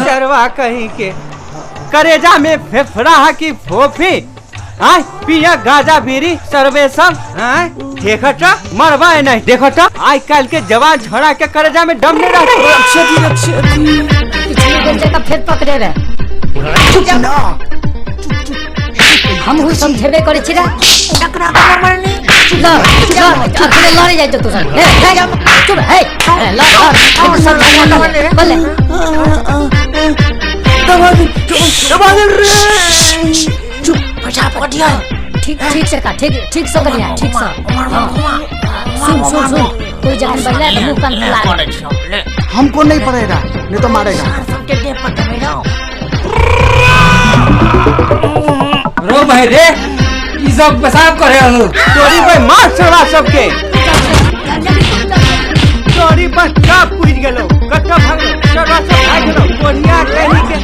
सरवा कहीं के करेजा में फेफड़ा की फोफी पिया गाजा बीरी सर्वे सब देखट मरवा नहीं देखट आज कल के जवान झड़ा के करेजा में दम नहीं रहता। फिर पकड़े रहे हम हुई समझेबे करे छिरा टकरा कर मरनी लड़े जाए तो सब चुप है सब बोले चुप पैसा पकड़िया ठीक से का ठीक से करिया ठीक से सुन कोई जगह बदला तो मुंह कान फुला हमको नहीं पड़ेगा नहीं तो मारेगा सबके देह पर दबेगा रो भाई रे ई सब पेशाब करे हो चोरी भाई मार चला सबके चोरी बस का पूछ गेलो कट्टा भागलो चला सब भाग गेलो कोनिया कहीं के